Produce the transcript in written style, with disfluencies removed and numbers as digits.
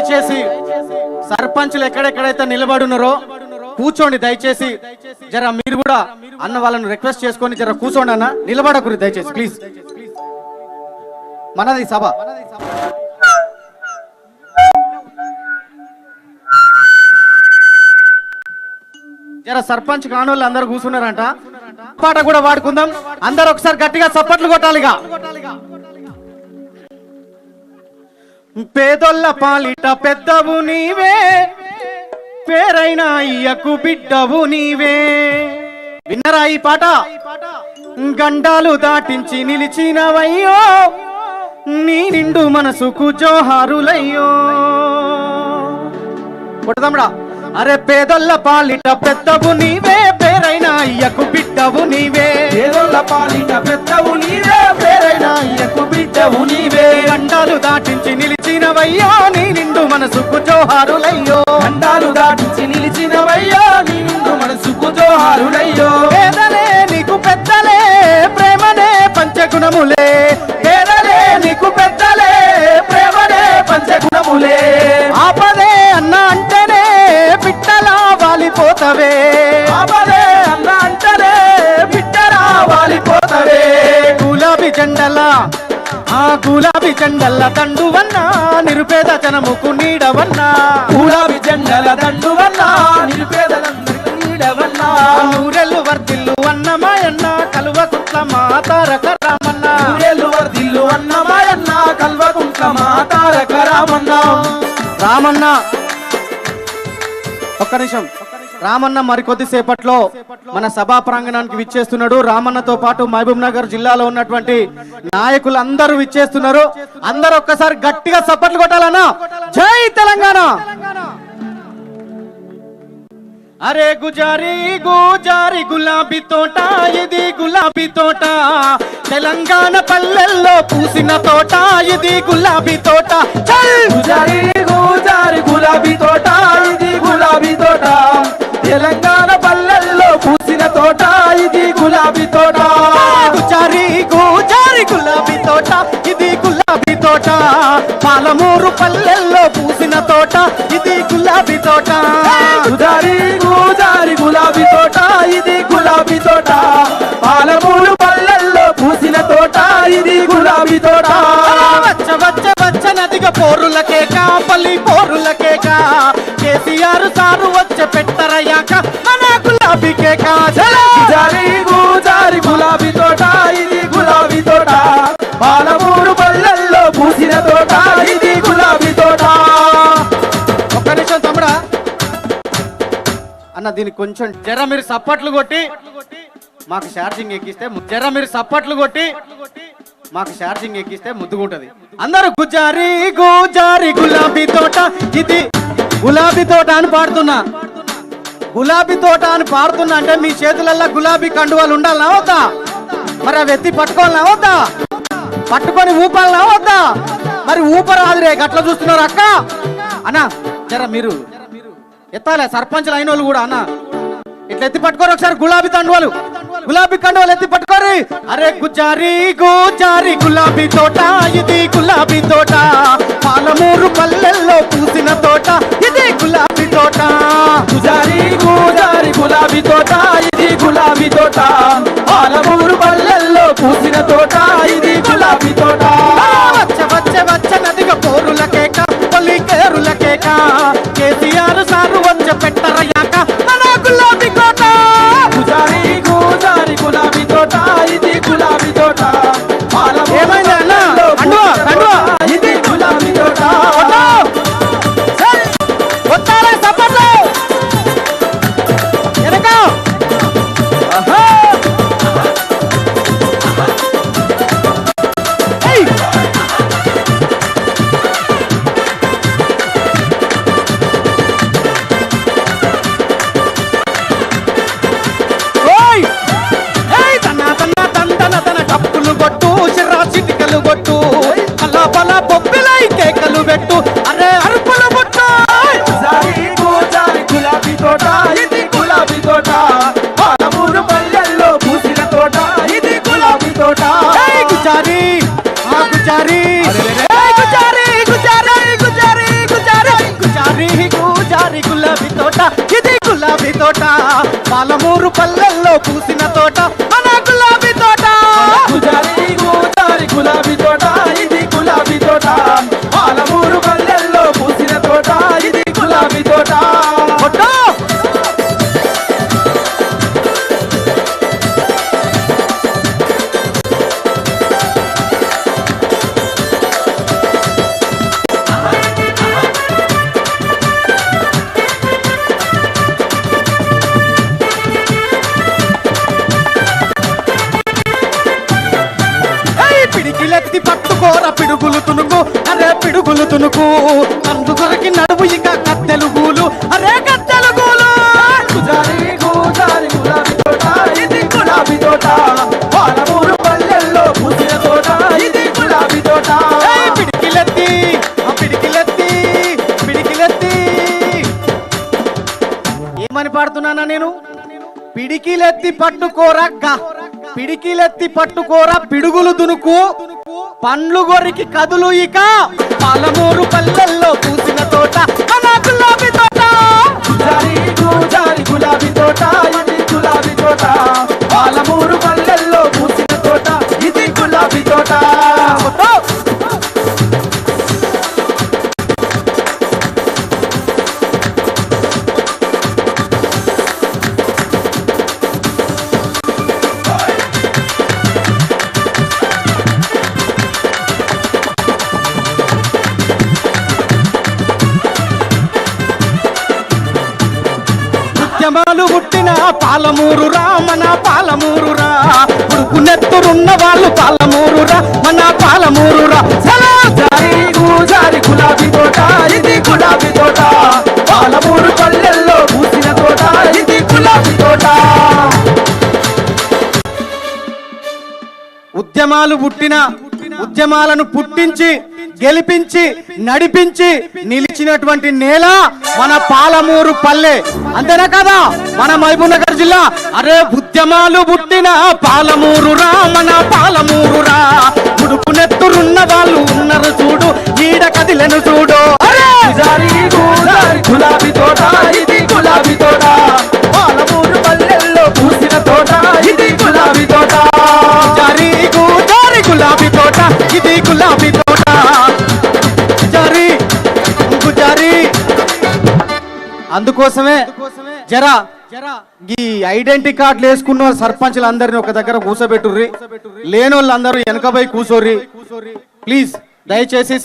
దయచేసి సర్పంచులు ఎక్కడెక్కడైతే నిలబడున్నారో కూర్చోండి దయచేసి. జర మీరు కూడా అన్న వాళ్ళను రిక్వెస్ట్ చేసుకొని జర కూర్చోండి అన్న, నిలబడకురి దయచేసి ప్లీజ్. మనది సభ. జర సర్పంచ్ కానోళ్ళు అందరు కూర్చున్నారంట. పాట కూడా వాడుకుందాం అందరు, ఒకసారి గట్టిగా చప్పట్లు కొట్టాలిగా. పేదొల్ల పాలిట పెద్దవు నీవే, పేరైన అయ్యకు బిడ్డవు నీవే. విన్నరా ఈ పాట? గండాలు దాటించి నిలిచినవయ్యో, నీ నిండు మనసుకు జోహారులయ్యో. కొడదాంరా. అరే పేదొల్ల పాలిట పెద్దవు నీవే, పేరైన అయ్యకు బిడ్డవు నీవే. పేదొల్ల పాలిట పెద్దవు నీవే, పేరైన అయ్యకు బిడ్డవు నీవే. గండాలు దాటించి నిలిచినవయ్యో, నీ నిండు మనసుకు జోహారులయ్యో. గండాలు దాటించి నిలిచినవయ్యో, నీ నిండు మనసుకు జోహారులయ్యో. పేదలే నీకు పెద్దలే, ప్రేమనే పంచగుణములే. పేదలే నీకు పెద్దలే, ప్రేమనే పంచగుణములే. ఆపదే అన్న అంటేనే పిట్టలా వాలిపోతవే. ఆపదే అన్న అంటేనే పిట్టలా వాలిపోతవే. గులాబీ జెండలా గులాబీ జెండల దండువన్నా, నిరుపేద జనముకు నీడవన్నా. గులాబీ జెండల దండువన్నా, నిరుపేదలందరికీ నీడవన్నా. నూరెళ్ళు వర్దిల్లు అన్నమాయన్న, కలువకుట్ల మా తారక రామన్న. నూరెళ్ళు వర్దిల్లు అన్నమాయన్న, కల్వకుంట్ల మా తారక రామన్న. రామన్న ఒక్క నిమిషం. రామన్న మరికొద్ది సేపట్లో మన సభా ప్రాంగణానికి విచ్చేస్తున్నాడు. రామన్నతో పాటు మహబూబ్ నగర్ జిల్లాలో ఉన్నటువంటి నాయకులు అందరూ విచ్చేస్తున్నారు. అందరూ ఒక్కసారి గట్టిగా చప్పట్లు కొట్టాలన్నా. జై తెలంగాణ. అరే గుజారి గుజారి గులాబీ తోట, ఇది గులాబీ తోట. తెలంగాణ పల్లెల్లో పూసిన తోట, ఇది గులాబీ తోట. గుజారి గుజారి గులాబీ తోట, ఇది గులాబీ తోట. తెలంగాణ పల్లెల్లో పూసిన తోట, ఇది గులాబీ తోట. గుజారి గుజారి గులాబీ తోట, ఇది గులాబీ తోట. పాలమూరు పల్లెల్లో పూసిన తోట, ఇది గులాబీ తోట. గుజారి గుజారి గులాబీ తోట, ఇది గులాబీ తోట. పాలమూరు పల్లెల్లో పూసిన తోట, ఇది గులాబీ తోట. వచ్చ వచ్చ వచ్చ నదిగా పోరుల కేక, పల్లి పోరుల కేక. కేసీఆర్ సారు వచ్చే పెట్టరయ్యాక మన గులాబీ కేక. గుజారి గుజారి గులాబీ తోట, ఇది గులాబీ తోట. పాలమూరు పల్లెల్లో పూసిన తోట, ఇది గులాబీ తోట. ఒక్క నిమిషం తమ్ముడా అన్న, దీనికి కొంచెం జర మీరు సప్పట్లు కొట్టి మాకు ఛార్జింగ్ ఎక్కిస్తే, జర మీరు సప్పట్లు కొట్టి మాకు ఛార్జింగ్ ఎక్కిస్తే ముద్దుగుంటది. అందరూ గుజారి గుజారి గులాబీ తోట, ఇది గులాబీ తోట అని పాడుతున్నా. గులాబీ తోట అని పాడుతున్నా అంటే మీ చేతులల్లో గులాబీ కండువాలు ఉండాలనా వద్దా? మరి అవి ఎత్తి పట్టుకోవాలనా వద్దా? పట్టుకొని ఊపాలనా వద్దా? మరి ఊపరాదురే గట్ల చూస్తున్నారు అక్క. అన్న జర మీరు ఎత్తాలే, సర్పంచులు అయిన వాళ్ళు కూడా అన్న ఇట్లా ఎత్తి పట్టుకోరు ఒకసారి. గులాబీ కండువాలు, గులాబీ కండువాలు ఎత్తి పట్టుకోరు. అరే గుజారి గుజారి గులాబీ తోట, ఇది గులాబీ తోట. పాలమూరు పల్లెల్లో పూసిన తోట, ఇది గులాబీ తోట. గుజారి గుజారి గులాబీ తోట, ఇది గులాబీ తోట. పాలమూరు పల్లెల్లో పూసిన తోట, ఇది గులాబీ తోట. వచ్చ వచ్చ వచ్చ నదిగా పోరుల కేక, పల్లి కేరుల కేక. కేసీఆర్ సారు వచ్చ పెట్టరయ్యాక మన గులాబీ కోట. గుజారి గుజారి గులాబీ తోట, ఇది గులాబీ తోట. ఏమైంది అన్న? కండువా కండువా ఇది గులాబీ తోట. వస్తారా సపోర్ట్ గుజారి గులాబీ తోట ఇది గులాబీ తోట పాలమూరు పల్లెల్లో పూసిన తోట మన గులాబీ తోట గుజారి గులాబీ తోట ఇది గులాబీ తోట పాలమూరు పల్లెల్లో పూసిన తోట ఇది గులాబీ తోట ఫోటో పిడికిలెత్తి పట్టుకోర పిడుగులు తునుకు అరే పిడుగులు తునుకు అందుకొరకి నడువు ఇక కత్తెలుగులు అరే కత్తెలుగులు గుజారి గులాబీ తోట ఇది గులాబీ తోట పాలమూరు పల్లెల్లో పూసిన తోట ఇది గులాబీ తోట పిడికిలెత్తి పిడికిలెత్తి పిడికిలెత్తి ఏమని పాడుతున్నానా నేను పిడికిలెత్తి పట్టుకోరా పిడికిలెత్తి పట్టుకోరా పిడుగులు దునుకు పండ్లు గొరికి కదులు ఇక పాలమూరు పల్లెల్లో పూసిన తోట మన గులాబీ తోట గుజారి గులాబీ తోట ఇది గులాబీ తోట పాలమూరు పల్లెల్లో పూసిన తోట ఇది గులాబీ తోట ఉద్యమాలు పుట్టిన పాలమూరు రా మన పాలమూరు రా ఉడుకు నెత్తురున్న వాళ్ళు పాలమూరు రా మన పాలమూరు రా గుజారి గులాబీ తోట ఇది గులాబీ తోట పాలమూరు పల్లెల్లో పూసిన తోట ఇది గులాబీ తోట ఉద్యమాలు పుట్టిన ఉద్యమాలను పుట్టించి గెలిపించి నడిపించి నిలిచినటువంటి నేల మన పాలమూరు పల్లె అంతేనా కదా మన మహబూబ్నగర్ జిల్లా అరే ఉద్యమాలు పుట్టిన పాలమూరు రా మన పాలమూరు రా ఉడుపు నెత్తురున్న వాళ్ళు ఉన్నారు చూడు ఈడ కదిలను చూడు గుజారి గులాబీ తోట ఇది గులాబీ తోట పాలమూరు పల్లెల్లో పూసిన తోట ఇది గులాబీ తోట జారి గులాబీ తోట ఇది గులాబీ తోట జారి అందుకోసమే జరా ఈ ఐడెంటిటీ కార్డులు వేసుకున్న సర్పంచ్లు అందరిని ఒక దగ్గర కూర్చోబెట్టుర్రి లేని వాళ్ళందరూ వెనకబై కూర్చోర్రి ప్లీజ్ దయచేసి